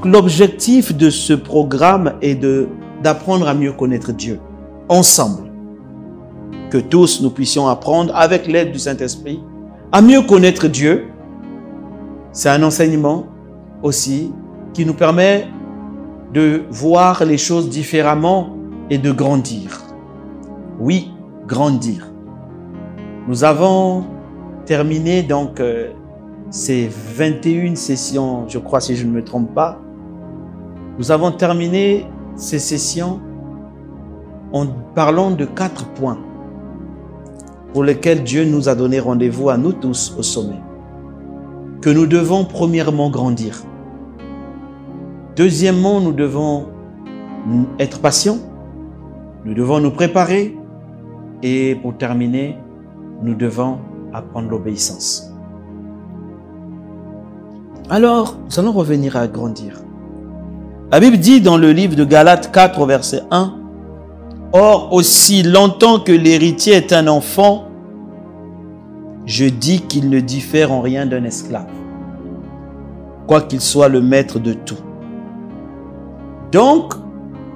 l'objectif de ce programme est d'apprendre à mieux connaître Dieu, ensemble. Que tous nous puissions apprendre, avec l'aide du Saint-Esprit, à mieux connaître Dieu. C'est un enseignement aussi qui nous permet de voir les choses différemment et de grandir. Oui, grandir. Nous avons terminé donc ces 21 sessions, je crois si je ne me trompe pas. Nous avons terminé ces sessions en parlant de 4 points pour lesquels Dieu nous a donné rendez-vous à nous tous au sommet. Que nous devons premièrement grandir. Deuxièmement, nous devons être patients. Nous devons nous préparer. Et pour terminer, nous devons apprendre l'obéissance. Alors, nous allons revenir à grandir. La Bible dit dans le livre de Galates 4, verset 1, « Or, aussi longtemps que l'héritier est un enfant, je dis qu'il ne diffère en rien d'un esclave, quoiqu'il soit le maître de tout. » Donc,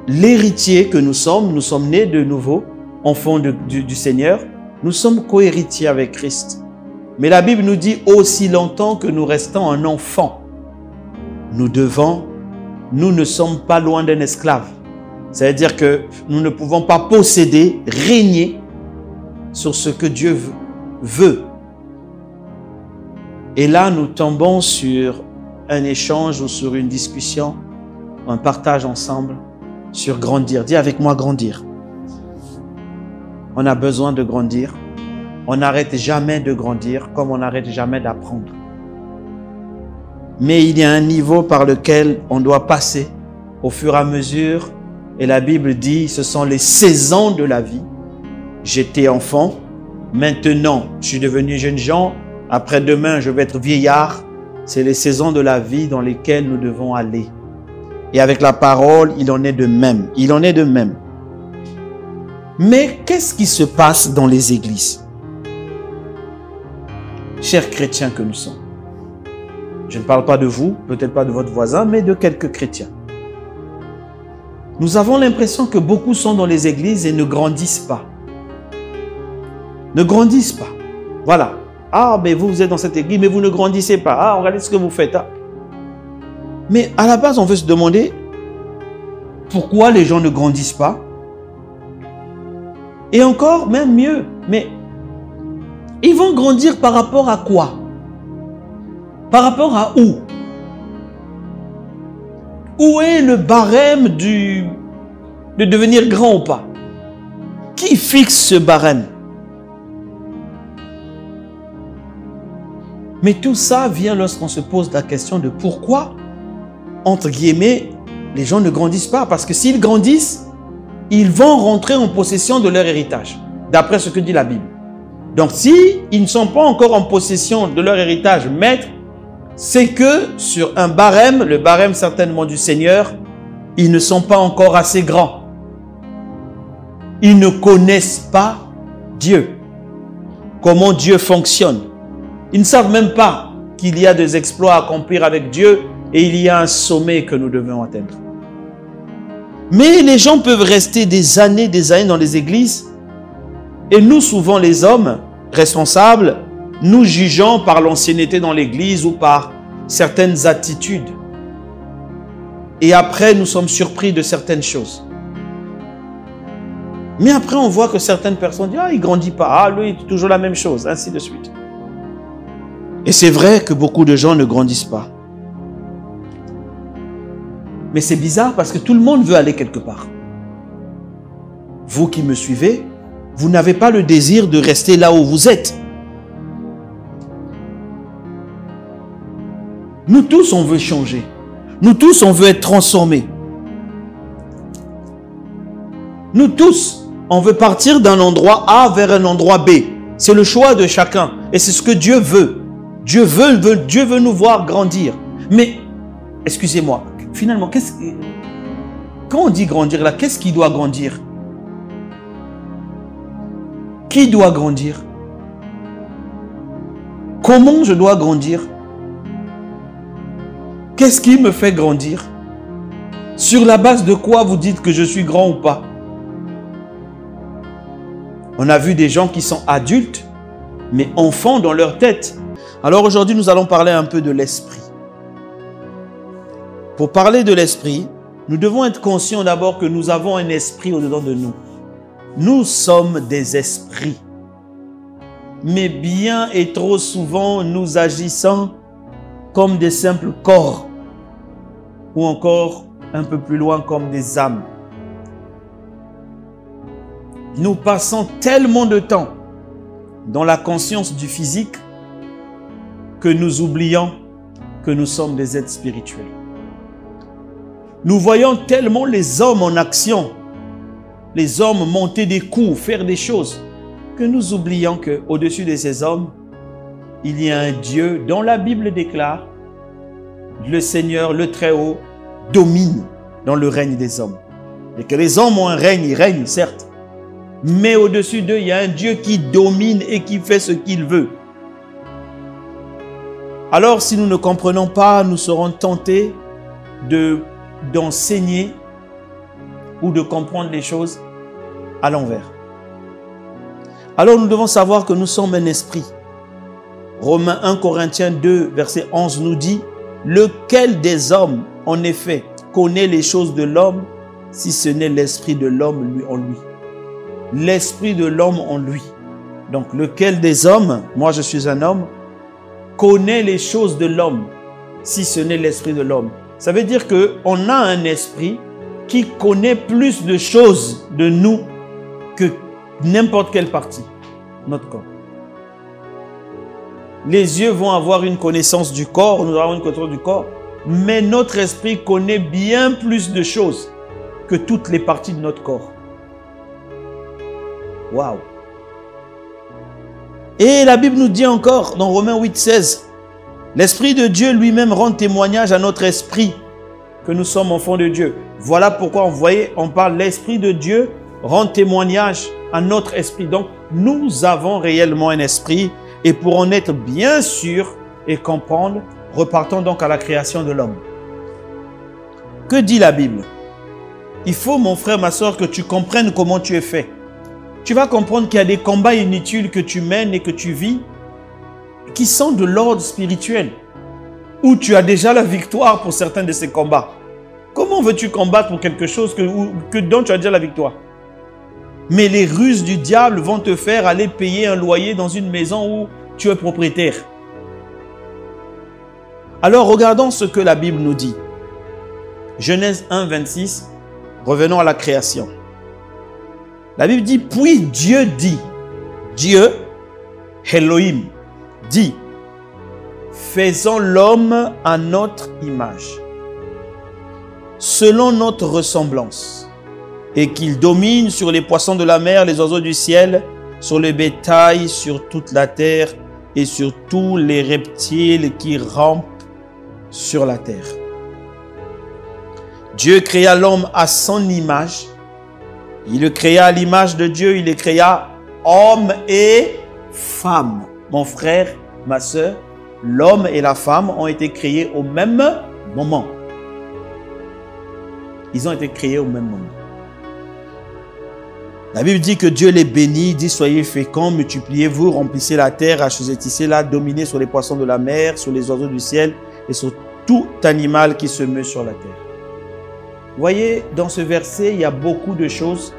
l'héritier que nous sommes nés de nouveau, enfants du Seigneur, nous sommes co-héritiers avec Christ. Mais la Bible nous dit aussi longtemps que nous restons un enfant, nous ne sommes pas loin d'un esclave. C'est-à-dire que nous ne pouvons pas posséder, régner sur ce que Dieu veut. Et là, nous tombons sur un échange ou sur une discussion, un partage ensemble sur grandir. Dis avec moi, grandir. On a besoin de grandir. On n'arrête jamais de grandir comme on n'arrête jamais d'apprendre. Mais il y a un niveau par lequel on doit passer au fur et à mesure. Et la Bible dit, ce sont les saisons de la vie. J'étais enfant, maintenant je suis devenu jeune gens, après-demain je vais être vieillard. C'est les saisons de la vie dans lesquelles nous devons aller. Et avec la parole, il en est de même. Il en est de même. Mais qu'est-ce qui se passe dans les églises? Chers chrétiens que nous sommes. Je ne parle pas de vous, peut-être pas de votre voisin, mais de quelques chrétiens. Nous avons l'impression que beaucoup sont dans les églises et ne grandissent pas. Ne grandissent pas. Voilà. Ah, mais vous êtes dans cette église, mais vous ne grandissez pas. Ah, regardez ce que vous faites. Ah. Mais à la base, on veut se demander pourquoi les gens ne grandissent pas. Et encore, même mieux, mais ils vont grandir par rapport à quoi? Par rapport à où? Où est le barème de devenir grand ou pas? Qui fixe ce barème? Mais tout ça vient lorsqu'on se pose la question de pourquoi, entre guillemets, les gens ne grandissent pas. Parce que s'ils grandissent, ils vont rentrer en possession de leur héritage, d'après ce que dit la Bible. Donc, s'ils ne sont pas encore en possession de leur héritage maître, c'est que sur un barème, le barème certainement du Seigneur, ils ne sont pas encore assez grands. Ils ne connaissent pas Dieu, comment Dieu fonctionne. Ils ne savent même pas qu'il y a des exploits à accomplir avec Dieu et il y a un sommet que nous devons atteindre. Mais les gens peuvent rester des années dans les églises et nous, souvent les hommes responsables, nous jugeons par l'ancienneté dans l'église ou par certaines attitudes. Et après, nous sommes surpris de certaines choses. Mais après, on voit que certaines personnes disent « Ah, il ne grandit pas. Ah, lui, c'est toujours la même chose. » Ainsi de suite. Et c'est vrai que beaucoup de gens ne grandissent pas. Mais c'est bizarre parce que tout le monde veut aller quelque part. Vous qui me suivez, vous n'avez pas le désir de rester là où vous êtes. Nous tous, on veut changer. Nous tous, on veut être transformés. Nous tous, on veut partir d'un endroit A vers un endroit B. C'est le choix de chacun. Et c'est ce que Dieu veut. Dieu veut nous voir grandir. Mais, excusez-moi, finalement, quand on dit grandir là, qu'est-ce qui doit grandir? Qui doit grandir? Comment je dois grandir? Qu'est-ce qui me fait grandir? Sur la base de quoi vous dites que je suis grand ou pas? On a vu des gens qui sont adultes, mais enfants dans leur tête. Alors aujourd'hui, nous allons parler un peu de l'esprit. Pour parler de l'esprit, nous devons être conscients d'abord que nous avons un esprit au-dedans de nous. Nous sommes des esprits. Mais bien et trop souvent, nous agissons comme des simples corps. Ou encore, un peu plus loin, comme des âmes. Nous passons tellement de temps dans la conscience du physique que nous oublions que nous sommes des êtres spirituels. Nous voyons tellement les hommes en action, les hommes monter des coups, faire des choses, que nous oublions qu'au-dessus de ces hommes, il y a un Dieu dont la Bible déclare le Seigneur, le Très-Haut, domine dans le règne des hommes. Et que les hommes ont un règne, ils règnent, certes. Mais au-dessus d'eux, il y a un Dieu qui domine et qui fait ce qu'il veut. Alors, si nous ne comprenons pas, nous serons tentés d'enseigner ou de comprendre les choses à l'envers. Alors, nous devons savoir que nous sommes un esprit. Romains 1 Corinthiens 2, verset 11 nous dit « Lequel des hommes, en effet, connaît les choses de l'homme, si ce n'est l'esprit de l'homme en lui ?» L'esprit de l'homme en lui. Donc, lequel des hommes, moi je suis un homme, connaît les choses de l'homme, si ce n'est l'esprit de l'homme. Ça veut dire qu'on a un esprit qui connaît plus de choses de nous que n'importe quelle partie de notre corps. Les yeux vont avoir une connaissance du corps, nous avons une connaissance du corps, mais notre esprit connaît bien plus de choses que toutes les parties de notre corps. Waouh! Et la Bible nous dit encore dans Romains 8, 16, l'Esprit de Dieu lui-même rend témoignage à notre esprit que nous sommes enfants de Dieu. Voilà pourquoi on parle l'Esprit de Dieu rend témoignage à notre esprit. Donc, nous avons réellement un esprit et pour en être bien sûr et comprendre, repartons donc à la création de l'homme. Que dit la Bible? Il faut, mon frère, ma soeur, que tu comprennes comment tu es fait. Tu vas comprendre qu'il y a des combats inutiles que tu mènes et que tu vis qui sont de l'ordre spirituel, où tu as déjà la victoire pour certains de ces combats. Comment veux-tu combattre pour quelque chose dont tu as déjà la victoire? Mais les ruses du diable vont te faire aller payer un loyer dans une maison où tu es propriétaire. Alors regardons ce que la Bible nous dit. Genèse 1, 26, revenons à la création. La Bible dit, puis Dieu dit, Dieu, Elohim, dit, faisons l'homme à notre image, selon notre ressemblance, et qu'il domine sur les poissons de la mer, les oiseaux du ciel, sur le bétail, sur toute la terre, et sur tous les reptiles qui rampent sur la terre. Dieu créa l'homme à son image. Il le créa à l'image de Dieu, il les créa homme et femme. Mon frère, ma soeur, l'homme et la femme ont été créés au même moment. Ils ont été créés au même moment. La Bible dit que Dieu les bénit, dit soyez féconds, multipliez-vous, remplissez la terre, assujettissez-la, dominez sur les poissons de la mer, sur les oiseaux du ciel et sur tout animal qui se meut sur la terre. Vous voyez, dans ce verset, il y a beaucoup de choses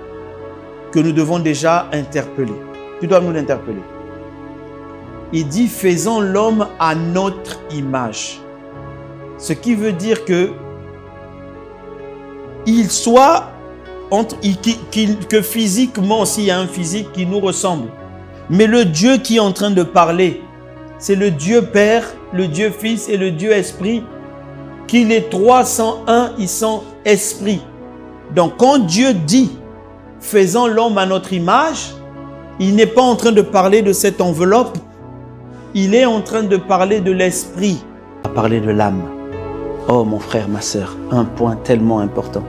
que nous devons déjà interpeller. Tu dois nous l'interpeller. Il dit, faisons l'homme à notre image. Ce qui veut dire que que physiquement aussi, il y a un physique qui nous ressemble. Mais le Dieu qui est en train de parler, c'est le Dieu Père, le Dieu Fils et le Dieu Esprit, qui les trois sont un, ils sont esprit. Donc quand Dieu dit, faisons l'homme à notre image, il n'est pas en train de parler de cette enveloppe, il est en train de parler de l'esprit. Il va parler de l'âme. Oh mon frère, ma soeur, un point tellement important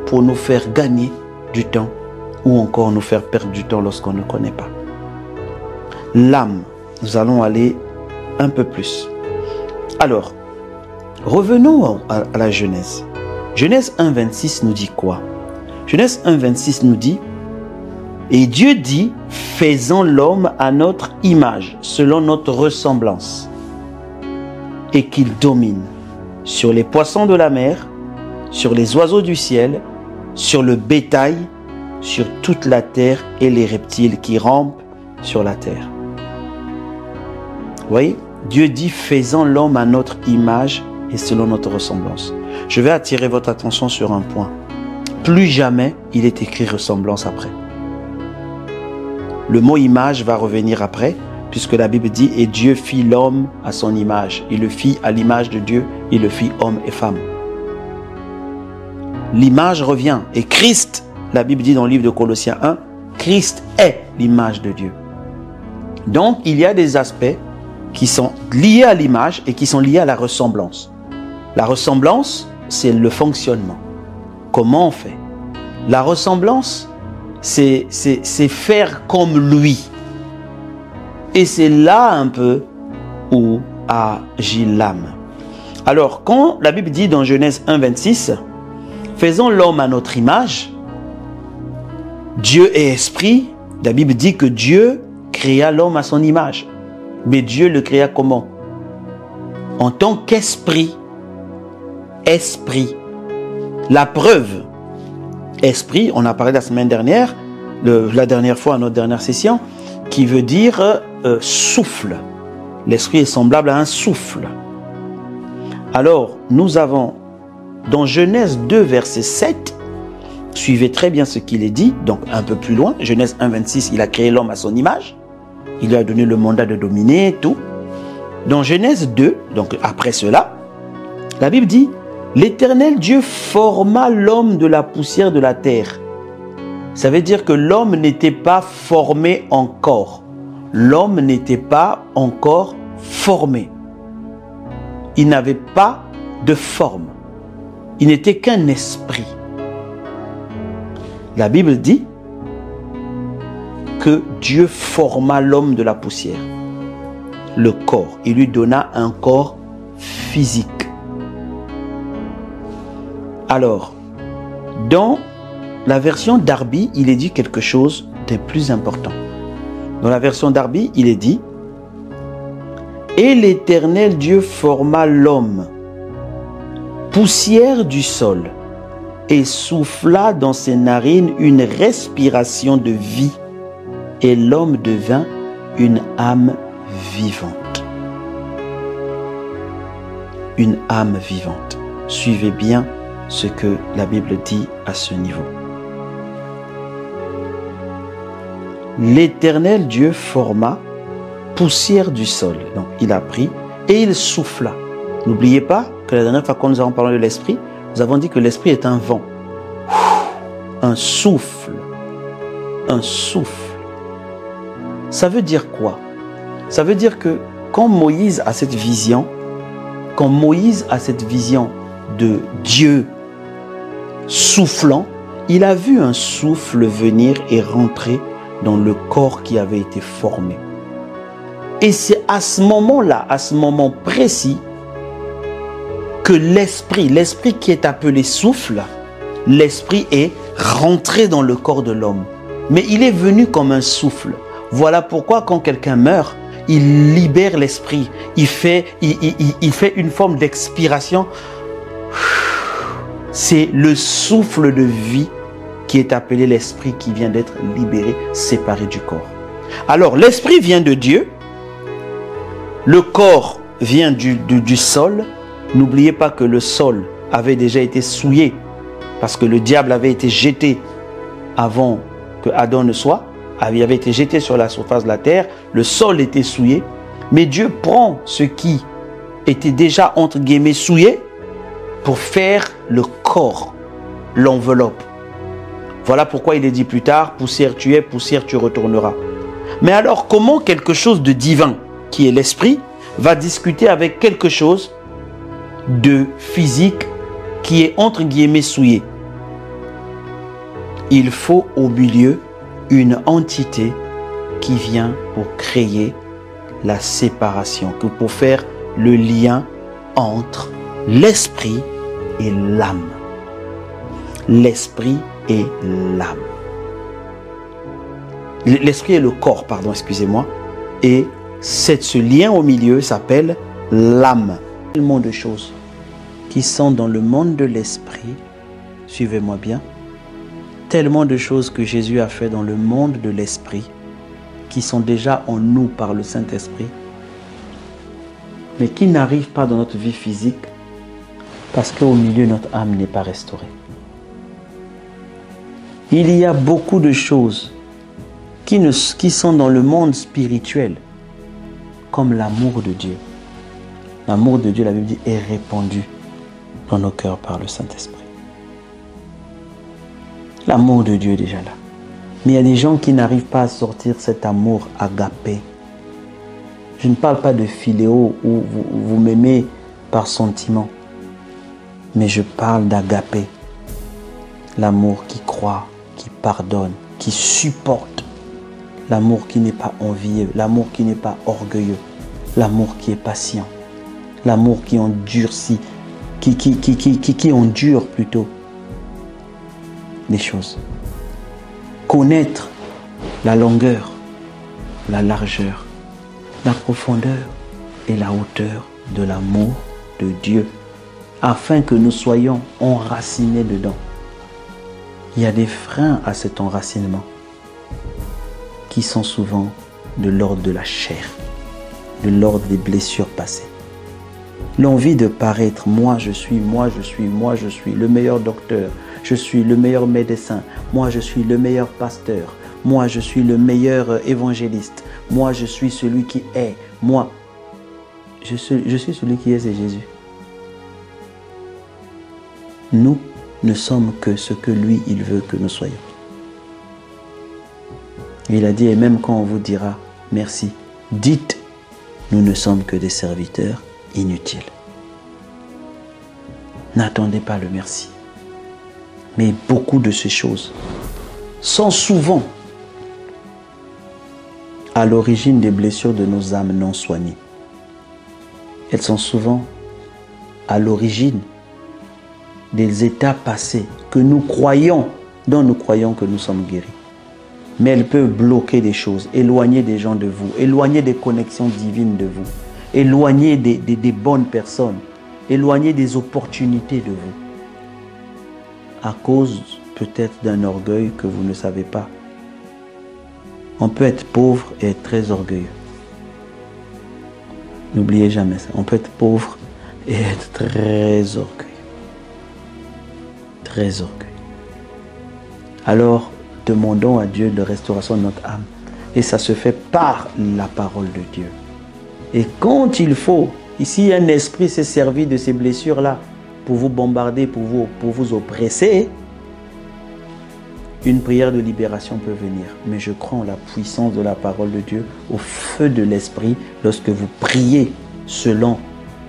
pour nous faire gagner du temps ou encore nous faire perdre du temps lorsqu'on ne connaît pas. L'âme, nous allons aller un peu plus. Alors, Revenons à la Genèse. Genèse 1, 26 nous dit quoi? Genèse 1, 26 nous dit: et Dieu dit, faisons l'homme à notre image, selon notre ressemblance, et qu'il domine sur les poissons de la mer, sur les oiseaux du ciel, sur le bétail, sur toute la terre et les reptiles qui rampent sur la terre. Vous voyez, Dieu dit, faisons l'homme à notre image et selon notre ressemblance. Je vais attirer votre attention sur un point. Plus jamais il est écrit ressemblance après. Le mot image va revenir après, puisque la Bible dit, et Dieu fit l'homme à son image. Il le fit à l'image de Dieu, il le fit homme et femme. L'image revient. Et Christ, la Bible dit dans le livre de Colossiens 1, Christ est l'image de Dieu. Donc, il y a des aspects qui sont liés à l'image et qui sont liés à la ressemblance. La ressemblance, c'est le fonctionnement. Comment on fait? La ressemblance, c'est faire comme lui. Et c'est là un peu où agit l'âme. Alors, quand la Bible dit dans Genèse 1, 26, faisons l'homme à notre image, Dieu est esprit, la Bible dit que Dieu créa l'homme à son image. Mais Dieu le créa comment? En tant qu'esprit. Esprit. La preuve, esprit, on a parlé la semaine dernière, la dernière fois, à notre dernière session, qui veut dire souffle. L'esprit est semblable à un souffle. Alors, nous avons dans Genèse 2, verset 7, suivez très bien ce qu'il est dit, donc un peu plus loin, Genèse 1, 26, il a créé l'homme à son image, il lui a donné le mandat de dominer et tout. Dans Genèse 2, donc après cela, la Bible dit, l'Éternel Dieu forma l'homme de la poussière de la terre. Ça veut dire que l'homme n'était pas formé encore. L'homme n'était pas encore formé. Il n'avait pas de forme. Il n'était qu'un esprit. La Bible dit que Dieu forma l'homme de la poussière, le corps. Il lui donna un corps physique. Alors, dans la version Darby, il est dit quelque chose de plus important. Dans la version Darby, il est dit « Et l'Éternel Dieu forma l'homme, poussière du sol, et souffla dans ses narines une respiration de vie, et l'homme devint une âme vivante. » Une âme vivante. Suivez bien ce que la Bible dit à ce niveau. L'Éternel Dieu forma poussière du sol. Donc, il a pris et il souffla. N'oubliez pas que la dernière fois quand nous avons parlé de l'esprit, nous avons dit que l'esprit est un vent. Un souffle. Un souffle. Ça veut dire quoi? Ça veut dire que quand Moïse a cette vision, de Dieu soufflant, il a vu un souffle venir et rentrer dans le corps qui avait été formé. Et c'est à ce moment-là, à ce moment précis, que l'esprit qui est appelé souffle, l'esprit est rentré dans le corps de l'homme. Mais il est venu comme un souffle. Voilà pourquoi quand quelqu'un meurt, il libère l'esprit. Il fait une forme d'expiration. C'est le souffle de vie qui est appelé l'esprit qui vient d'être libéré, séparé du corps. Alors, l'esprit vient de Dieu. Le corps vient du sol. N'oubliez pas que le sol avait déjà été souillé parce que le diable avait été jeté avant que Adam ne soit. Il avait été jeté sur la surface de la terre. Le sol était souillé. Mais Dieu prend ce qui était déjà, entre guillemets, souillé pour faire le corps, l'enveloppe. Voilà pourquoi il est dit plus tard, poussière tu es, poussière tu retourneras. Mais alors, comment quelque chose de divin, qui est l'esprit, va discuter avec quelque chose de physique qui est entre guillemets souillé? Il faut au milieu une entité qui vient pour créer la séparation, pour faire le lien entre l'esprit et l'âme. L'esprit et l'âme. L'esprit et le corps, pardon, excusez-moi. Et ce lien au milieu s'appelle l'âme. Tellement de choses qui sont dans le monde de l'esprit, suivez-moi bien, tellement de choses que Jésus a fait dans le monde de l'esprit, qui sont déjà en nous par le Saint-Esprit, mais qui n'arrivent pas dans notre vie physique parce qu'au milieu, notre âme n'est pas restaurée. Il y a beaucoup de choses qui sont dans le monde spirituel, comme l'amour de Dieu. L'amour de Dieu, la Bible dit, est répandu dans nos cœurs par le Saint-Esprit. L'amour de Dieu est déjà là. Mais il y a des gens qui n'arrivent pas à sortir cet amour agapé. Je ne parle pas de philéo où vous m'aimez par sentiment. Mais je parle d'agapé. L'amour qui croit, qui pardonne, qui supporte. L'amour qui n'est pas envieux, l'amour qui n'est pas orgueilleux. L'amour qui est patient. L'amour qui endurcit, qui endure plutôt les choses. Connaître la longueur, la largeur, la profondeur et la hauteur de l'amour de Dieu, afin que nous soyons enracinés dedans. Il y a des freins à cet enracinement qui sont souvent de l'ordre de la chair, de l'ordre des blessures passées. L'envie de paraître, moi je suis le meilleur docteur, je suis le meilleur médecin, moi je suis le meilleur pasteur, moi je suis le meilleur évangéliste, moi je suis celui qui est, moi je suis celui qui est, c'est Jésus. Nous ne sommes que ce que lui, il veut que nous soyons. Il a dit, et même quand on vous dira merci, dites, nous ne sommes que des serviteurs inutiles. N'attendez pas le merci. Mais beaucoup de ces choses sont souvent à l'origine des blessures de nos âmes non soignées. Elles sont souvent à l'origine des états passés que nous croyons, dont nous croyons que nous sommes guéris. Mais elles peuvent bloquer des choses, éloigner des gens de vous, éloigner des connexions divines de vous, éloigner des bonnes personnes, éloigner des opportunités de vous. À cause peut-être d'un orgueil que vous ne savez pas. On peut être pauvre et être très orgueilleux. N'oubliez jamais ça. On peut être pauvre et être très orgueilleux. Très orgueilleux. Alors, demandons à Dieu de restauration de notre âme. Et ça se fait par la parole de Dieu. Et quand il faut, ici un esprit s'est servi de ces blessures-là pour vous bombarder, pour vous oppresser, une prière de libération peut venir. Mais je crois en la puissance de la parole de Dieu, au feu de l'esprit, lorsque vous priez selon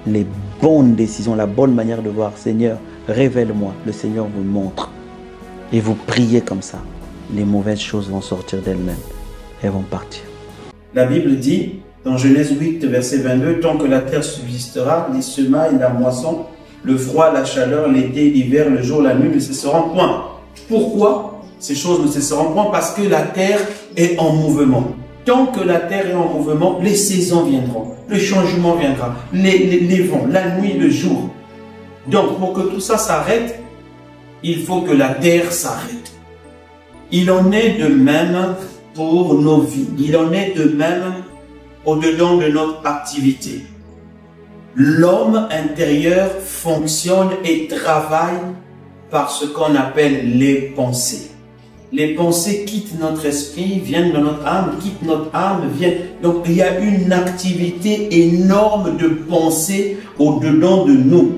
les bonnes décisions, la bonne manière de voir. Seigneur, révèle-moi. Le Seigneur vous montre. Et vous priez comme ça. Les mauvaises choses vont sortir d'elles-mêmes. Elles vont partir. La Bible dit, dans Genèse 8, verset 22, « Tant que la terre subsistera, les semailles, la moisson, le froid, la chaleur, l'été, l'hiver, le jour, la nuit ne cesseront point. » Pourquoi ces choses ne cesseront point? Parce que la terre est en mouvement. Tant que la terre est en mouvement, les saisons viendront, le changement viendra, les vents, la nuit, le jour. Donc, pour que tout ça s'arrête, il faut que la terre s'arrête. Il en est de même pour nos vies. Il en est de même au-dedans de notre activité. L'homme intérieur fonctionne et travaille par ce qu'on appelle les pensées. Les pensées quittent notre esprit, viennent dans notre âme, quittent notre âme, viennent. Donc il y a une activité énorme de pensée au-dedans de nous.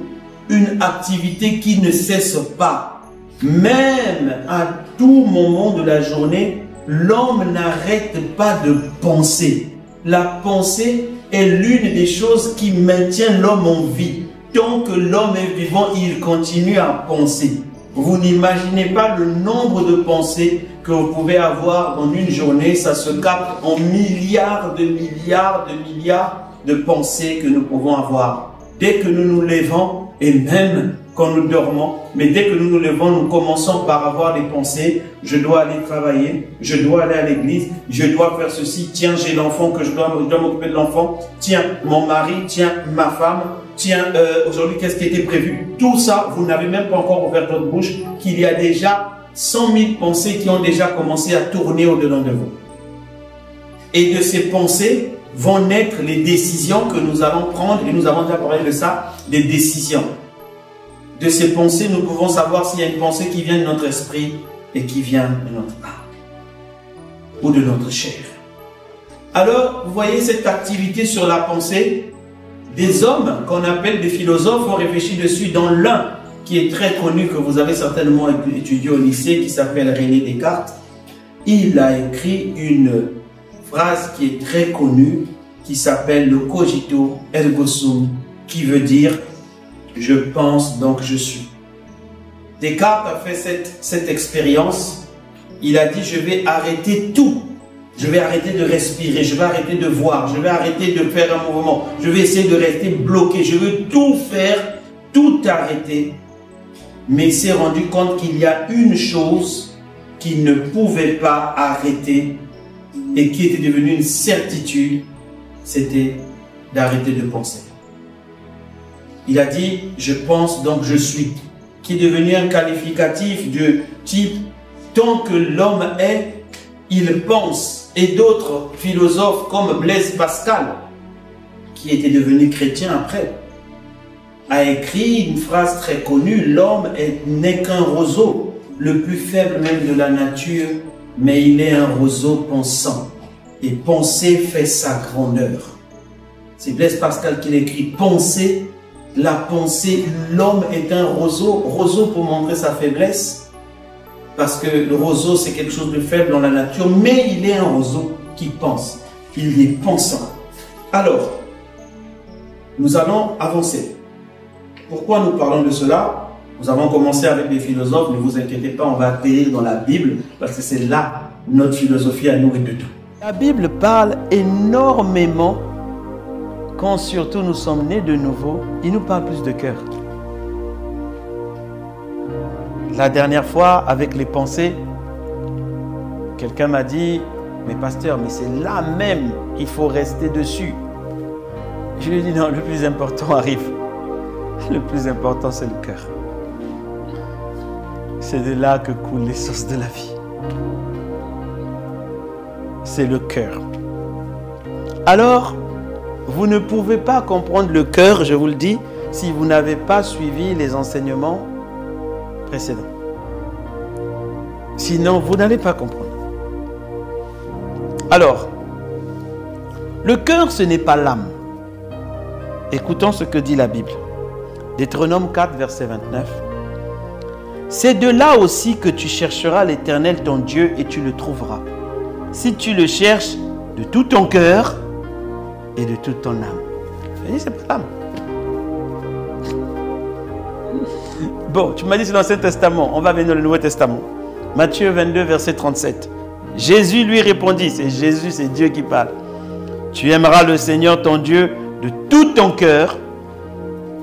Une activité qui ne cesse pas. Même à tout moment de la journée, l'homme n'arrête pas de penser. La pensée est l'une des choses qui maintient l'homme en vie. Tant que l'homme est vivant, il continue à penser. Vous n'imaginez pas le nombre de pensées que vous pouvez avoir en une journée. Ça se capte en milliards de pensées que nous pouvons avoir. Dès que nous nous levons, et même quand nous dormons. Mais dès que nous nous levons, nous commençons par avoir des pensées. Je dois aller travailler, je dois aller à l'église, je dois faire ceci. Tiens, j'ai l'enfant que je dois m'occuper de l'enfant. Tiens, mon mari, tiens, ma femme. Tiens, aujourd'hui, qu'est-ce qui était prévu? Tout ça, vous n'avez même pas encore ouvert votre bouche, qu'il y a déjà 100 000 pensées qui ont déjà commencé à tourner au-dedans de vous. Et de ces pensées vont naître les décisions que nous allons prendre, et nous avons déjà parlé de ça, des décisions. De ces pensées, nous pouvons savoir s'il y a une pensée qui vient de notre esprit et qui vient de notre âme ou de notre chair. Alors, vous voyez cette activité sur la pensée, des hommes qu'on appelle des philosophes ont réfléchi dessus, dans l'un qui est très connu, que vous avez certainement étudié au lycée, qui s'appelle René Descartes. Il a écrit une phrase qui est très connue, qui s'appelle le cogito ergo sum, qui veut dire je pense donc je suis. Descartes a fait cette expérience. Il a dit je vais arrêter tout. Je vais arrêter de respirer, je vais arrêter de voir, je vais arrêter de faire un mouvement, je vais essayer de rester bloqué, je veux tout faire, tout arrêter. Mais il s'est rendu compte qu'il y a une chose qu'il ne pouvait pas arrêter et qui était devenue une certitude, c'était d'arrêter de penser. Il a dit je pense donc je suis, qui est devenu un qualificatif de type tant que l'homme est, il pense. Et d'autres philosophes comme Blaise Pascal, qui était devenu chrétien après, a écrit une phrase très connue: l'homme n'est qu'un roseau, le plus faible même de la nature, mais il est un roseau pensant. Et penser fait sa grandeur. C'est Blaise Pascal qui l'écrit. Penser, la pensée, l'homme est un roseau. Roseau pour montrer sa faiblesse. Parce que le roseau, c'est quelque chose de faible dans la nature, mais il est un roseau qui pense. Il est pensant. Alors, nous allons avancer. Pourquoi nous parlons de cela? Nous avons commencé avec des philosophes, ne vous inquiétez pas, on va atterrir dans la Bible, parce que c'est là notre philosophie à nous et de tout. La Bible parle énormément, quand surtout nous sommes nés de nouveau, il nous parle plus de cœur. La dernière fois, avec les pensées, quelqu'un m'a dit, mais pasteur, mais c'est là même qu'il faut rester dessus. Je lui ai dit, non, le plus important arrive. Le plus important, c'est le cœur. C'est de là que coulent les sources de la vie. C'est le cœur. Alors, vous ne pouvez pas comprendre le cœur, je vous le dis, si vous n'avez pas suivi les enseignements précédents. Sinon, vous n'allez pas comprendre. Alors, le cœur, ce n'est pas l'âme. Écoutons ce que dit la Bible. Deutéronome 4, verset 29. C'est de là aussi que tu chercheras l'Éternel ton Dieu et tu le trouveras. Si tu le cherches de tout ton cœur et de toute ton âme. Je dis, c'est pas l'âme. Bon, tu m'as dit c'est dans l'Ancien Testament. On va venir dans le Nouveau Testament. Matthieu 22, verset 37. Jésus lui répondit, c'est Jésus, c'est Dieu qui parle. Tu aimeras le Seigneur ton Dieu de tout ton cœur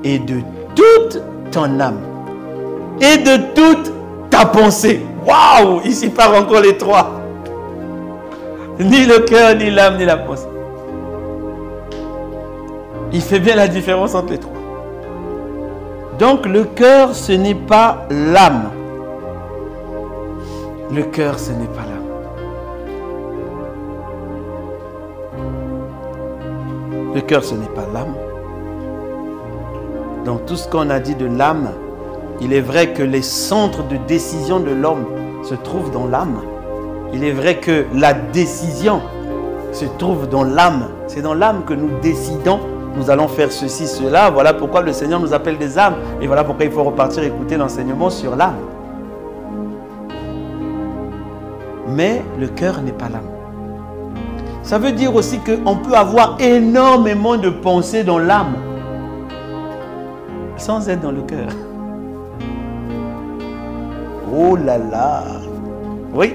et de toute ton âme et de toute ta pensée. Waouh! Ici part encore les trois. Ni le cœur, ni l'âme, ni la pensée. Il fait bien la différence entre les trois. Donc le cœur, ce n'est pas l'âme. Le cœur, ce n'est pas l'âme. Le cœur, ce n'est pas l'âme. Donc tout ce qu'on a dit de l'âme, il est vrai que les centres de décision de l'homme se trouvent dans l'âme. Il est vrai que la décision se trouve dans l'âme. C'est dans l'âme que nous décidons. Nous allons faire ceci, cela. Voilà pourquoi le Seigneur nous appelle des âmes. Et voilà pourquoi il faut repartir écouter l'enseignement sur l'âme. Mais le cœur n'est pas l'âme. Ça veut dire aussi qu'on peut avoir énormément de pensées dans l'âme sans être dans le cœur. Oh là là! Oui.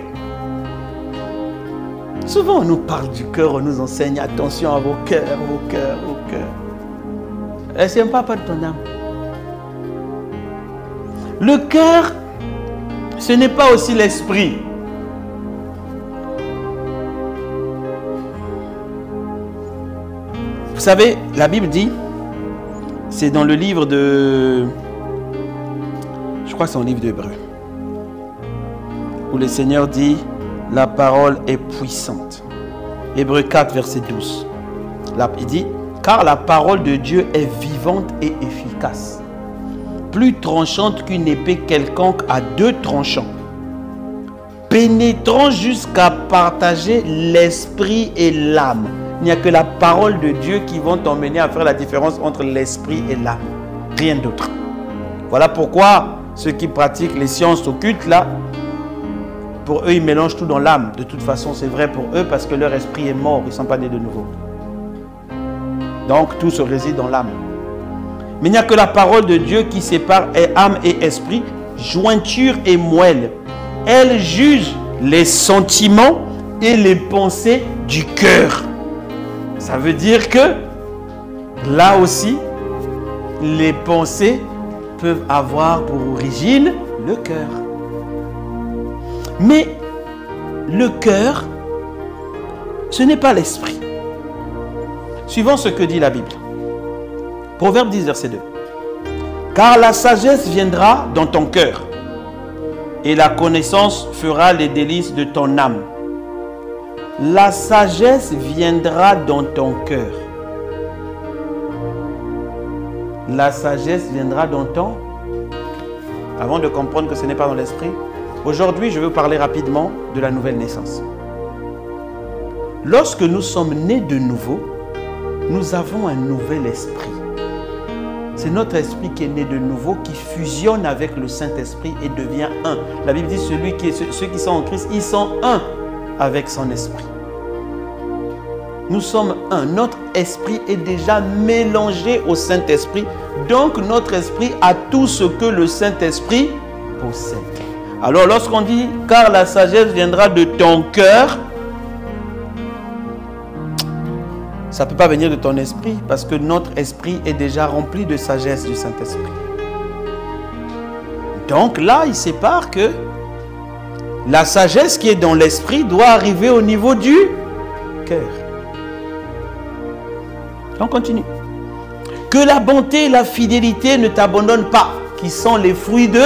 Souvent on nous parle du cœur, on nous enseigne attention à vos cœurs, vos cœurs, vos cœurs. Et c'est pas de ton âme. Le cœur, ce n'est pas aussi l'esprit. Vous savez, la Bible dit, c'est dans le livre de... Je crois que c'est un livre d'Hébreux, où le Seigneur dit, la parole est puissante. Hébreux 4, verset 12. Là, il dit, car la parole de Dieu est vivante et efficace, plus tranchante qu'une épée quelconque à deux tranchants, pénétrant jusqu'à partager l'esprit et l'âme. Il n'y a que la parole de Dieu qui vont t'emmener à faire la différence entre l'esprit et l'âme. Rien d'autre. Voilà pourquoi ceux qui pratiquent les sciences occultes, là, pour eux, ils mélangent tout dans l'âme. De toute façon, c'est vrai pour eux parce que leur esprit est mort. Ils ne sont pas nés de nouveau. Donc, tout se réside dans l'âme. Mais il n'y a que la parole de Dieu qui sépare âme et esprit, jointure et moelle. Elle juge les sentiments et les pensées du cœur. Ça veut dire que là aussi, les pensées peuvent avoir pour origine le cœur. Mais le cœur, ce n'est pas l'esprit. Suivant ce que dit la Bible. Proverbe 10, verset 2. Car la sagesse viendra dans ton cœur, et la connaissance fera les délices de ton âme. La sagesse viendra dans ton cœur. La sagesse viendra dans ton... Avant de comprendre que ce n'est pas dans l'esprit, aujourd'hui, je vais vous parler rapidement de la nouvelle naissance. Lorsque nous sommes nés de nouveau, nous avons un nouvel esprit. C'est notre esprit qui est né de nouveau, qui fusionne avec le Saint-Esprit et devient un. La Bible dit ceux qui sont en Christ, ils sont un avec son esprit. Nous sommes un. Notre esprit est déjà mélangé au Saint-Esprit. Donc notre esprit a tout ce que le Saint-Esprit possède. Alors lorsqu'on dit « car la sagesse viendra de ton cœur », ça ne peut pas venir de ton esprit parce que notre esprit est déjà rempli de sagesse du Saint-Esprit. Donc là, il sépare que la sagesse qui est dans l'esprit doit arriver au niveau du cœur. On continue. Que la bonté et la fidélité ne t'abandonnent pas, qui sont les fruits de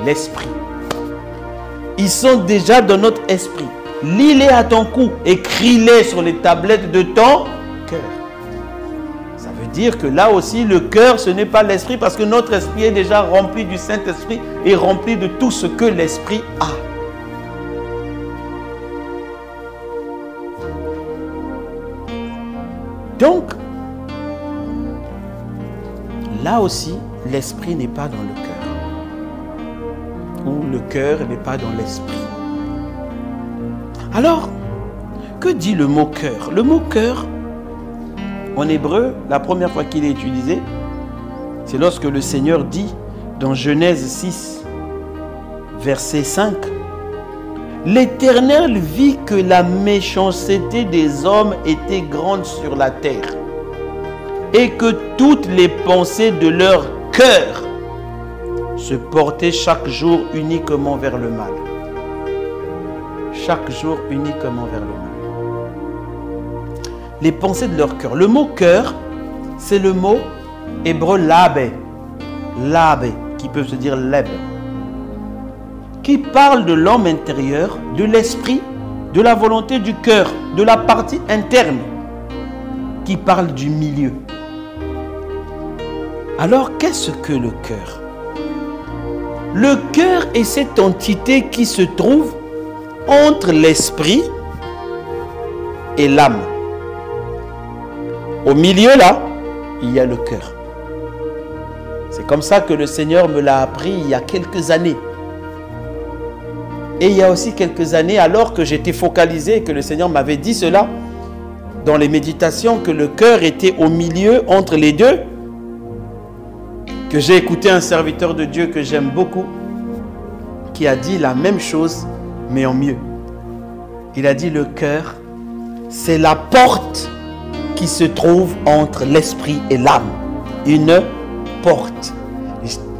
l'esprit. Ils sont déjà dans notre esprit. Lis-les à ton cou, écris-les sur les tablettes de ton cœur. Ça veut dire que là aussi, le cœur, ce n'est pas l'esprit, parce que notre esprit est déjà rempli du Saint-Esprit et rempli de tout ce que l'esprit a. Donc, là aussi, l'esprit n'est pas dans le cœur. Ou le cœur n'est pas dans l'esprit. Alors, que dit le mot cœur? Le mot cœur, en hébreu, la première fois qu'il est utilisé, c'est lorsque le Seigneur dit dans Genèse 6, verset 5, « L'Éternel vit que la méchanceté des hommes était grande sur la terre, et que toutes les pensées de leur cœur se portaient chaque jour uniquement vers le mal. » Chaque jour uniquement vers le mal. Les pensées de leur cœur. Le mot cœur, c'est le mot hébreu labé. Labé, qui peut se dire leb. Qui parle de l'homme intérieur, de l'esprit, de la volonté du cœur, de la partie interne. Qui parle du milieu. Alors, qu'est-ce que le cœur? Le cœur est cette entité qui se trouve entre l'esprit et l'âme. Au milieu, là, il y a le cœur. C'est comme ça que le Seigneur me l'a appris il y a quelques années. Et il y a aussi quelques années, alors que j'étais focalisé et que le Seigneur m'avait dit cela, dans les méditations, que le cœur était au milieu entre les deux, que j'ai écouté un serviteur de Dieu que j'aime beaucoup, qui a dit la même chose, mais en mieux. Il a dit le cœur, c'est la porte qui se trouve entre l'esprit et l'âme. Une porte.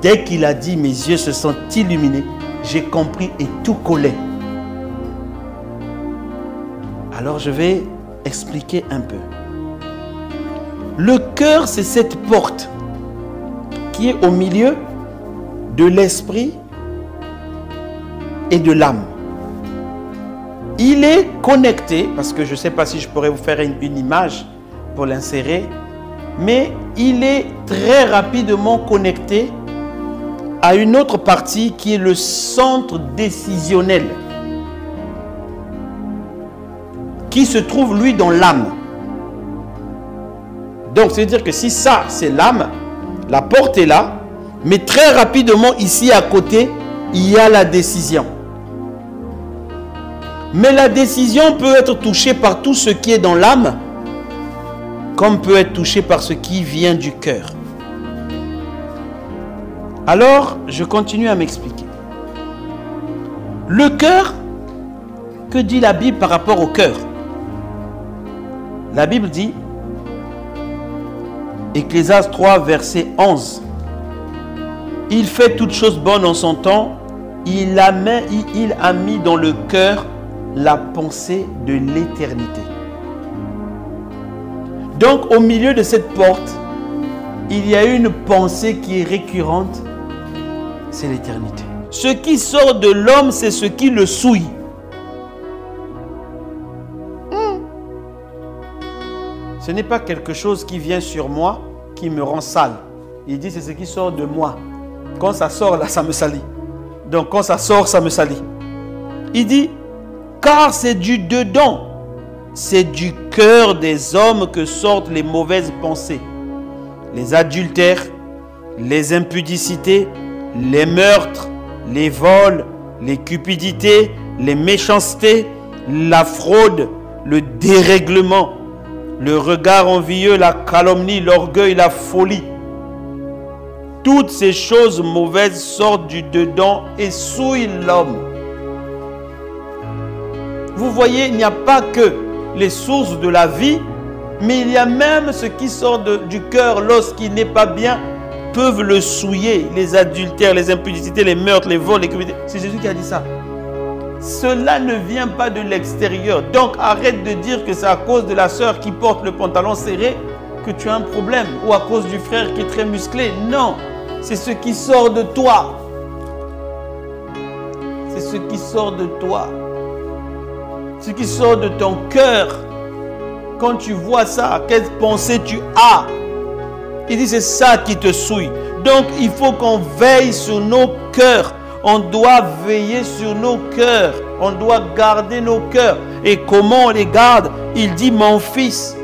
Dès qu'il a dit, mes yeux se sont illuminés, j'ai compris et tout collait. Alors je vais expliquer un peu. Le cœur, c'est cette porte qui est au milieu de l'esprit et de l'âme. Il est connecté, parce que je ne sais pas si je pourrais vous faire une image pour l'insérer, mais il est très rapidement connecté à une autre partie qui est le centre décisionnel, qui se trouve lui dans l'âme. Donc, c'est-à-dire que si ça, c'est l'âme, la porte est là, mais très rapidement, ici à côté, il y a la décision. Mais la décision peut être touchée par tout ce qui est dans l'âme, comme peut être touchée par ce qui vient du cœur. Alors, je continue à m'expliquer. Le cœur, que dit la Bible par rapport au cœur? La Bible dit, Ecclésiaste 3, verset 11, il fait toutes choses bonnes en son temps, il a mis dans le cœur la pensée de l'éternité. Donc, au milieu de cette porte, il y a une pensée qui est récurrente, c'est l'éternité. Ce qui sort de l'homme, c'est ce qui le souille. Ce n'est pas quelque chose qui vient sur moi, qui me rend sale. Il dit, c'est ce qui sort de moi. Quand ça sort, là, ça me salit. Donc, quand ça sort, ça me salit. Il dit, car c'est du dedans, c'est du cœur des hommes que sortent les mauvaises pensées, les adultères, les impudicités, les meurtres, les vols, les cupidités, les méchancetés, la fraude, le dérèglement, le regard envieux, la calomnie, l'orgueil, la folie. Toutes ces choses mauvaises sortent du dedans et souillent l'homme. Vous voyez, il n'y a pas que les sources de la vie, mais il y a même ce qui sort du cœur lorsqu'il n'est pas bien, peuvent le souiller. Les adultères, les impudicités, les meurtres, les vols, les cupidités. C'est Jésus qui a dit ça. Cela ne vient pas de l'extérieur. Donc arrête de dire que c'est à cause de la sœur qui porte le pantalon serré que tu as un problème, ou à cause du frère qui est très musclé. Non, c'est ce qui sort de toi. C'est ce qui sort de toi. Ce qui sort de ton cœur. Quand tu vois ça, quelle pensée tu as? Il dit c'est ça qui te souille. Donc il faut qu'on veille sur nos cœurs. On doit veiller sur nos cœurs. On doit garder nos cœurs. Et comment on les garde? Il dit, mon fils,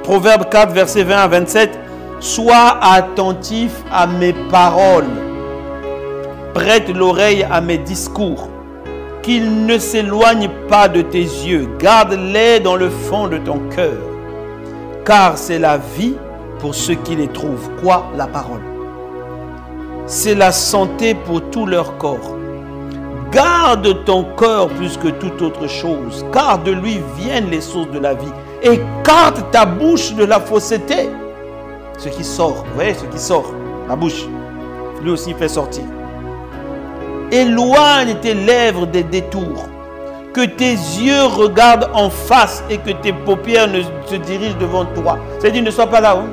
Proverbe 4, verset 20 à 27, sois attentif à mes paroles. Prête l'oreille à mes discours. Qu'ils ne s'éloignent pas de tes yeux. Garde-les dans le fond de ton cœur. Car c'est la vie pour ceux qui les trouvent. Quoi? La parole. C'est la santé pour tout leur corps. Garde ton cœur plus que toute autre chose, car de lui viennent les sources de la vie. Écarte ta bouche de la fausseté. Ce qui sort, vous voyez, ce qui sort, la bouche, lui aussi fait sortir. Éloigne tes lèvres des détours. Que tes yeux regardent en face et que tes paupières ne se dirigent devant toi. C'est-à-dire, ne sois pas là. Hein?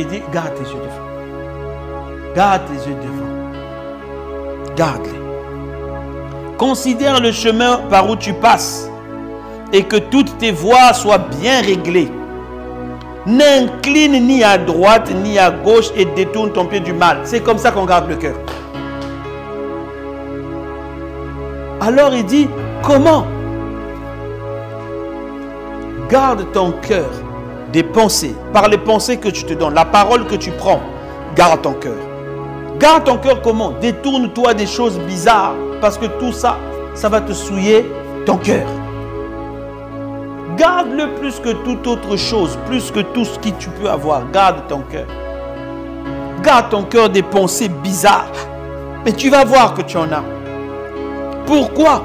Il dit, garde tes yeux devant. Garde tes yeux devant. Garde-les. Considère le chemin par où tu passes et que toutes tes voies soient bien réglées. N'incline ni à droite ni à gauche et détourne ton pied du mal. C'est comme ça qu'on garde le cœur. Alors il dit, comment? Garde ton cœur des pensées, par les pensées que tu te donnes, la parole que tu prends, garde ton cœur. Garde ton cœur comment? Détourne-toi des choses bizarres, parce que tout ça, ça va te souiller ton cœur. Garde-le plus que toute autre chose, plus que tout ce que tu peux avoir. Garde ton cœur. Garde ton cœur des pensées bizarres. Mais tu vas voir que tu en as. Pourquoi?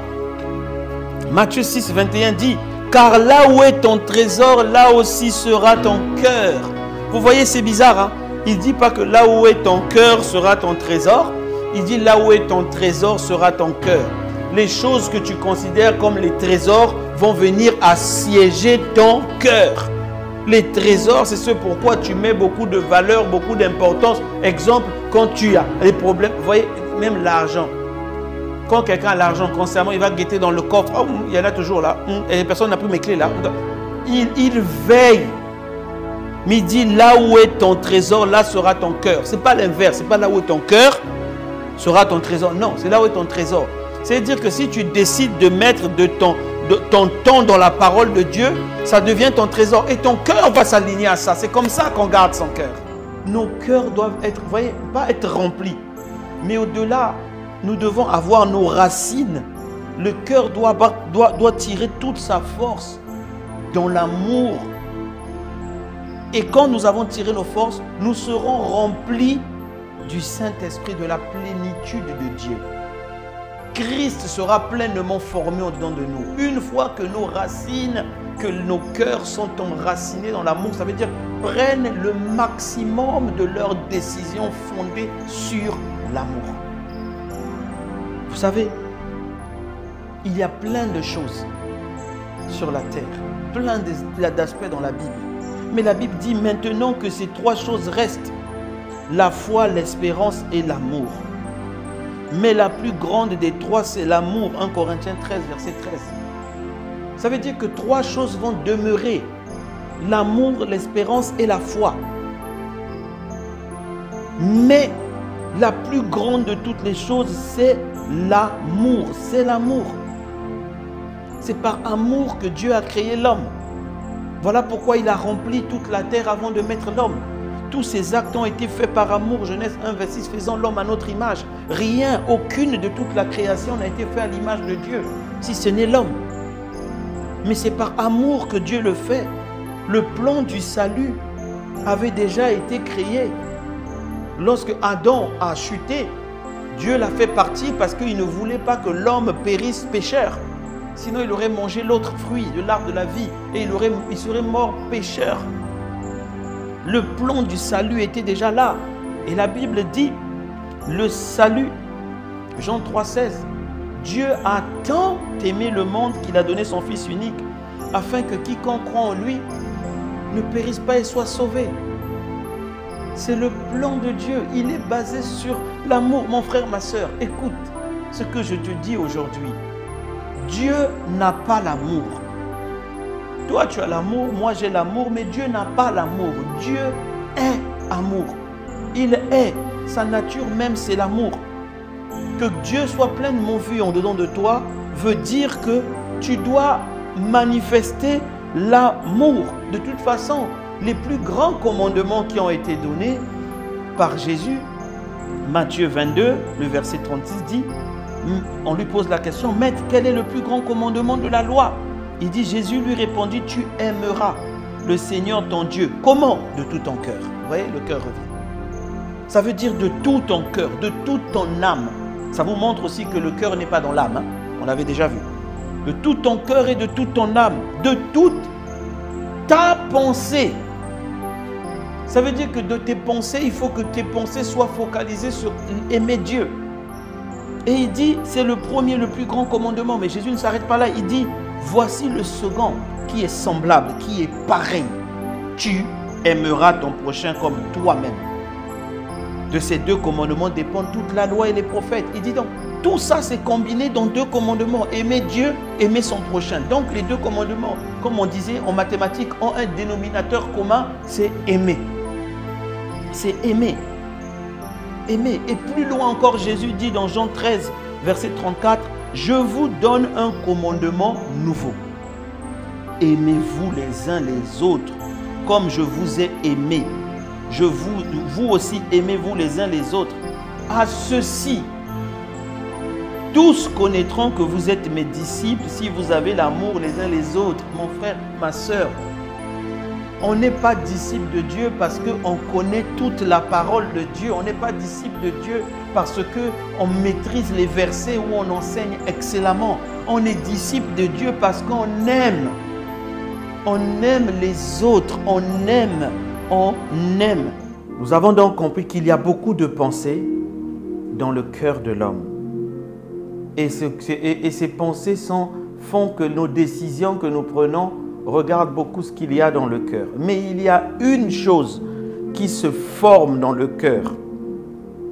Matthieu 6, 21 dit, Car là où est ton trésor, là aussi sera ton cœur. Vous voyez, c'est bizarre, hein? Il ne dit pas que là où est ton cœur sera ton trésor. Il dit là où est ton trésor sera ton cœur. Les choses que tu considères comme les trésors vont venir assiéger ton cœur. Les trésors, c'est ce pourquoi tu mets beaucoup de valeur, beaucoup d'importance. Exemple, quand tu as des problèmes, vous voyez, même l'argent. Quand quelqu'un a l'argent constamment, il va guetter dans le coffre. Oh, il y en a toujours là. Et personne n'a pris mes clés là. Il veille. Mais il dit là où est ton trésor, là sera ton cœur. Ce n'est pas l'inverse. Ce n'est pas là où est ton cœur sera ton trésor. Non, c'est là où est ton trésor. C'est-à-dire que si tu décides de mettre ton temps dans la parole de Dieu, ça devient ton trésor. Et ton cœur va s'aligner à ça. C'est comme ça qu'on garde son cœur. Nos cœurs doivent être, vous voyez, pas être remplis. Mais au-delà, nous devons avoir nos racines. Le cœur doit tirer toute sa force dans l'amour. Et quand nous avons tiré nos forces, nous serons remplis du Saint-Esprit, de la plénitude de Dieu. Christ sera pleinement formé au-dedans de nous. Une fois que nos racines, que nos cœurs sont enracinés dans l'amour, ça veut dire prennent le maximum de leurs décisions fondées sur l'amour. Vous savez, il y a plein de choses sur la terre, plein d'aspects dans la Bible. Mais la Bible dit maintenant que ces trois choses restent, la foi, l'espérance et l'amour. Mais la plus grande des trois, c'est l'amour. 1 Corinthiens 13, verset 13. Ça veut dire que trois choses vont demeurer. L'amour, l'espérance et la foi. Mais la plus grande de toutes les choses, c'est l'amour. C'est l'amour. C'est par amour que Dieu a créé l'homme. Voilà pourquoi il a rempli toute la terre avant de mettre l'homme. Tous ces actes ont été faits par amour. Genèse 1, verset 6, faisant l'homme à notre image. Rien, aucune de toute la création n'a été faite à l'image de Dieu, si ce n'est l'homme. Mais c'est par amour que Dieu le fait. Le plan du salut avait déjà été créé. Lorsque Adam a chuté, Dieu l'a fait partir parce qu'il ne voulait pas que l'homme périsse pécheur. Sinon, il aurait mangé l'autre fruit de l'arbre de la vie et il serait mort pécheur. Le plan du salut était déjà là. Et la Bible dit, le salut, Jean 3,16, Dieu a tant aimé le monde qu'il a donné son Fils unique, afin que quiconque croit en lui ne périsse pas et soit sauvé. C'est le plan de Dieu. Il est basé sur l'amour. Mon frère, ma soeur, écoute ce que je te dis aujourd'hui. Dieu n'a pas l'amour. Toi, tu as l'amour, moi j'ai l'amour, mais Dieu n'a pas l'amour. Dieu est amour. Il est. Sa nature même, c'est l'amour. Que Dieu soit pleinement vu en dedans de toi veut dire que tu dois manifester l'amour. De toute façon, les plus grands commandements qui ont été donnés par Jésus, Matthieu 22, le verset 36 dit, on lui pose la question, Maître, quel est le plus grand commandement de la loi? Il dit, Jésus lui répondit, tu aimeras le Seigneur ton Dieu. Comment? De tout ton cœur. Vous voyez, le cœur revient. Ça veut dire de tout ton cœur, de toute ton âme. Ça vous montre aussi que le cœur n'est pas dans l'âme. Hein? On l'avait déjà vu. De tout ton cœur et de toute ton âme. De toute ta pensée. Ça veut dire que de tes pensées, il faut que tes pensées soient focalisées sur aimer Dieu. Et il dit, c'est le premier, le plus grand commandement. Mais Jésus ne s'arrête pas là. Il dit, voici le second qui est semblable, qui est pareil. Tu aimeras ton prochain comme toi-même. De ces deux commandements dépend toute la loi et les prophètes. Il dit donc, tout ça c'est combiné dans deux commandements. Aimer Dieu, aimer son prochain. Donc les deux commandements, comme on disait en mathématiques, ont un dénominateur commun, c'est aimer. C'est aimer. Aimer. Et plus loin encore, Jésus dit dans Jean 13, verset 34, « Je vous donne un commandement nouveau. Aimez-vous les uns les autres comme je vous ai aimé. Vous aussi aimez-vous les uns les autres. À ceci, tous connaîtront que vous êtes mes disciples si vous avez l'amour les uns les autres. » Mon frère, ma soeur, on n'est pas disciple de Dieu parce qu'on connaît toute la parole de Dieu. On n'est pas disciple de Dieu parce qu'on maîtrise les versets ou on enseigne excellemment. On est disciple de Dieu parce qu'on aime On aime les autres, on aime. Nous avons donc compris qu'il y a beaucoup de pensées dans le cœur de l'homme. Et ces pensées font que nos décisions que nous prenons regardent beaucoup ce qu'il y a dans le cœur. Mais il y a une chose qui se forme dans le cœur,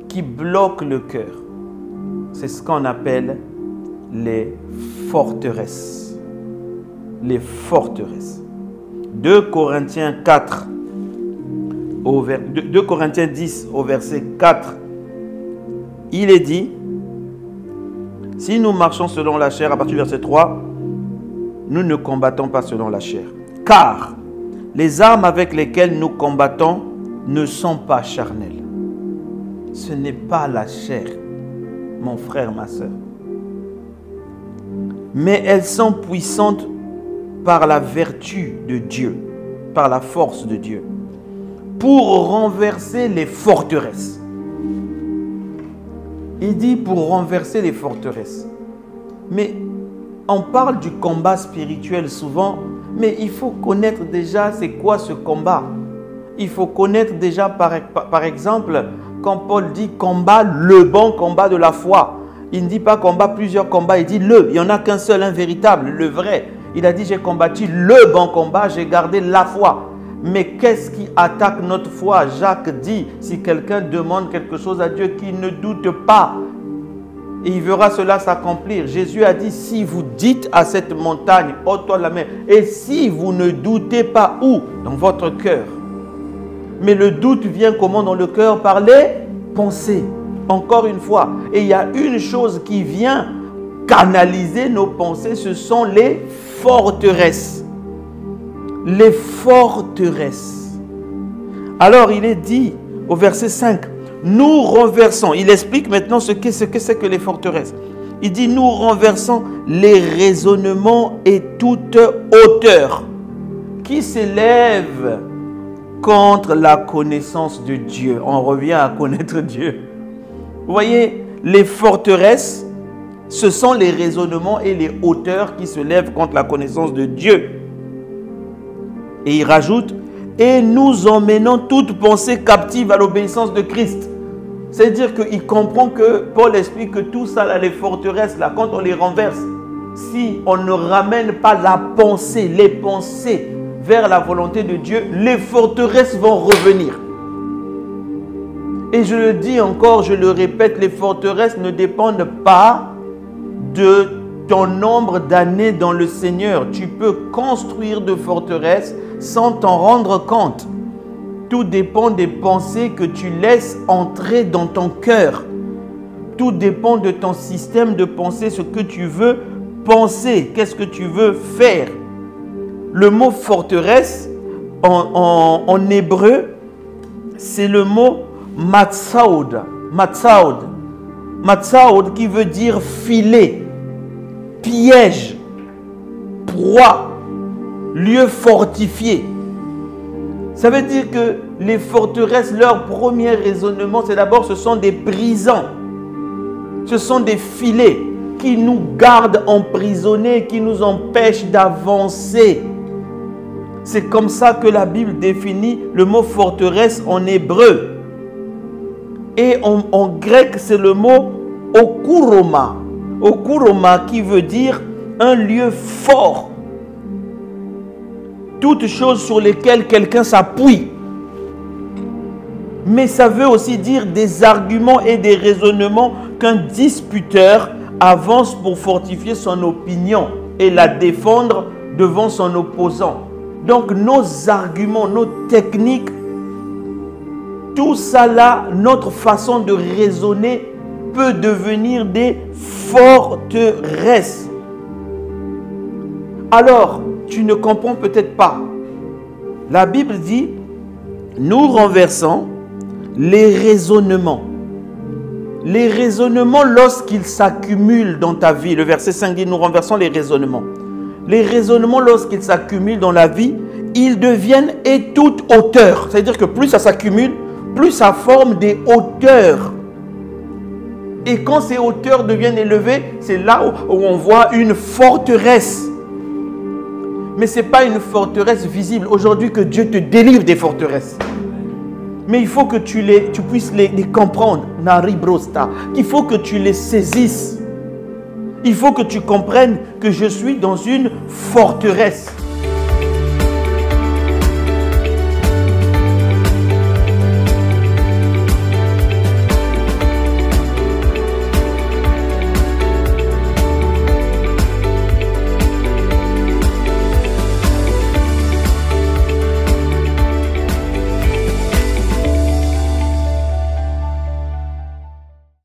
qui bloque le cœur. C'est ce qu'on appelle les forteresses. Les forteresses. 2 Corinthiens 10 au verset 4, il est dit, si nous marchons selon la chair, à partir du verset 3, nous ne combattons pas selon la chair. Car les armes avec lesquelles nous combattons ne sont pas charnelles. Ce n'est pas la chair, mon frère, ma soeur. Mais elles sont puissantes par la vertu de Dieu, par la force de Dieu, pour renverser les forteresses. Il dit pour renverser les forteresses. Mais on parle du combat spirituel souvent, mais il faut connaître déjà c'est quoi ce combat. Il faut connaître déjà par exemple, quand Paul dit combat, le bon combat de la foi. Il ne dit pas combat plusieurs combats, il dit le. Il n'y en a qu'un seul, un véritable, le vrai. Il a dit j'ai combattu le bon combat, j'ai gardé la foi. Mais qu'est-ce qui attaque notre foi? Jacques dit, si quelqu'un demande quelque chose à Dieu, qu'il ne doute pas. Et il verra cela s'accomplir. Jésus a dit, si vous dites à cette montagne, ôte-toi la main. Et si vous ne doutez pas où? Dans votre cœur. Mais le doute vient comment dans le cœur? Par les pensées. Encore une fois. Et il y a une chose qui vient canaliser nos pensées, ce sont les forteresses. Les forteresses. Alors il est dit au verset 5, nous renversons, il explique maintenant ce que c'est que les forteresses. Il dit nous renversons les raisonnements et toute hauteur qui s'élève contre la connaissance de Dieu. On revient à connaître Dieu. Vous voyez, les forteresses, ce sont les raisonnements et les hauteurs qui se lèvent contre la connaissance de Dieu. Et il rajoute, et nous emmenons toute pensée captive à l'obéissance de Christ. C'est-à-dire qu'il comprend que, Paul explique que tout ça, là, les forteresses, là, quand on les renverse, si on ne ramène pas la pensée, les pensées vers la volonté de Dieu, les forteresses vont revenir. Et je le dis encore, je le répète, les forteresses ne dépendent pas de ton nombre d'années dans le Seigneur. Tu peux construire de forteresses sans t'en rendre compte. Tout dépend des pensées que tu laisses entrer dans ton cœur. Tout dépend de ton système de pensée, ce que tu veux penser, qu'est-ce que tu veux faire. Le mot forteresse, en hébreu, c'est le mot matsaoud. Matsaoud. Matsaoud qui veut dire filet, piège, proie, lieu fortifié. Ça veut dire que les forteresses, leur premier raisonnement, c'est d'abord, ce sont des prisons. Ce sont des filets qui nous gardent emprisonnés, qui nous empêchent d'avancer. C'est comme ça que la Bible définit le mot forteresse en hébreu. Et en grec, c'est le mot okuroma. Okuroma qui veut dire un lieu fort. Toutes choses sur lesquelles quelqu'un s'appuie. Mais ça veut aussi dire des arguments et des raisonnements qu'un disputeur avance pour fortifier son opinion et la défendre devant son opposant. Donc nos arguments, nos techniques, tout ça là, notre façon de raisonner peut devenir des forteresses. Alors, tu ne comprends peut-être pas. La Bible dit, nous renversons les raisonnements. Les raisonnements lorsqu'ils s'accumulent dans ta vie. Le verset 5 dit, nous renversons les raisonnements. Les raisonnements lorsqu'ils s'accumulent dans la vie, ils deviennent et toute hauteur. C'est-à-dire que plus ça s'accumule, plus ça forme des hauteurs. Et quand ces hauteurs deviennent élevées, c'est là où on voit une forteresse. Mais ce n'est pas une forteresse visible. Aujourd'hui, que Dieu te délivre des forteresses. Mais il faut que tu puisses les comprendre. Nari brosta. Il faut que tu les saisisses. Il faut que tu comprennes que je suis dans une forteresse.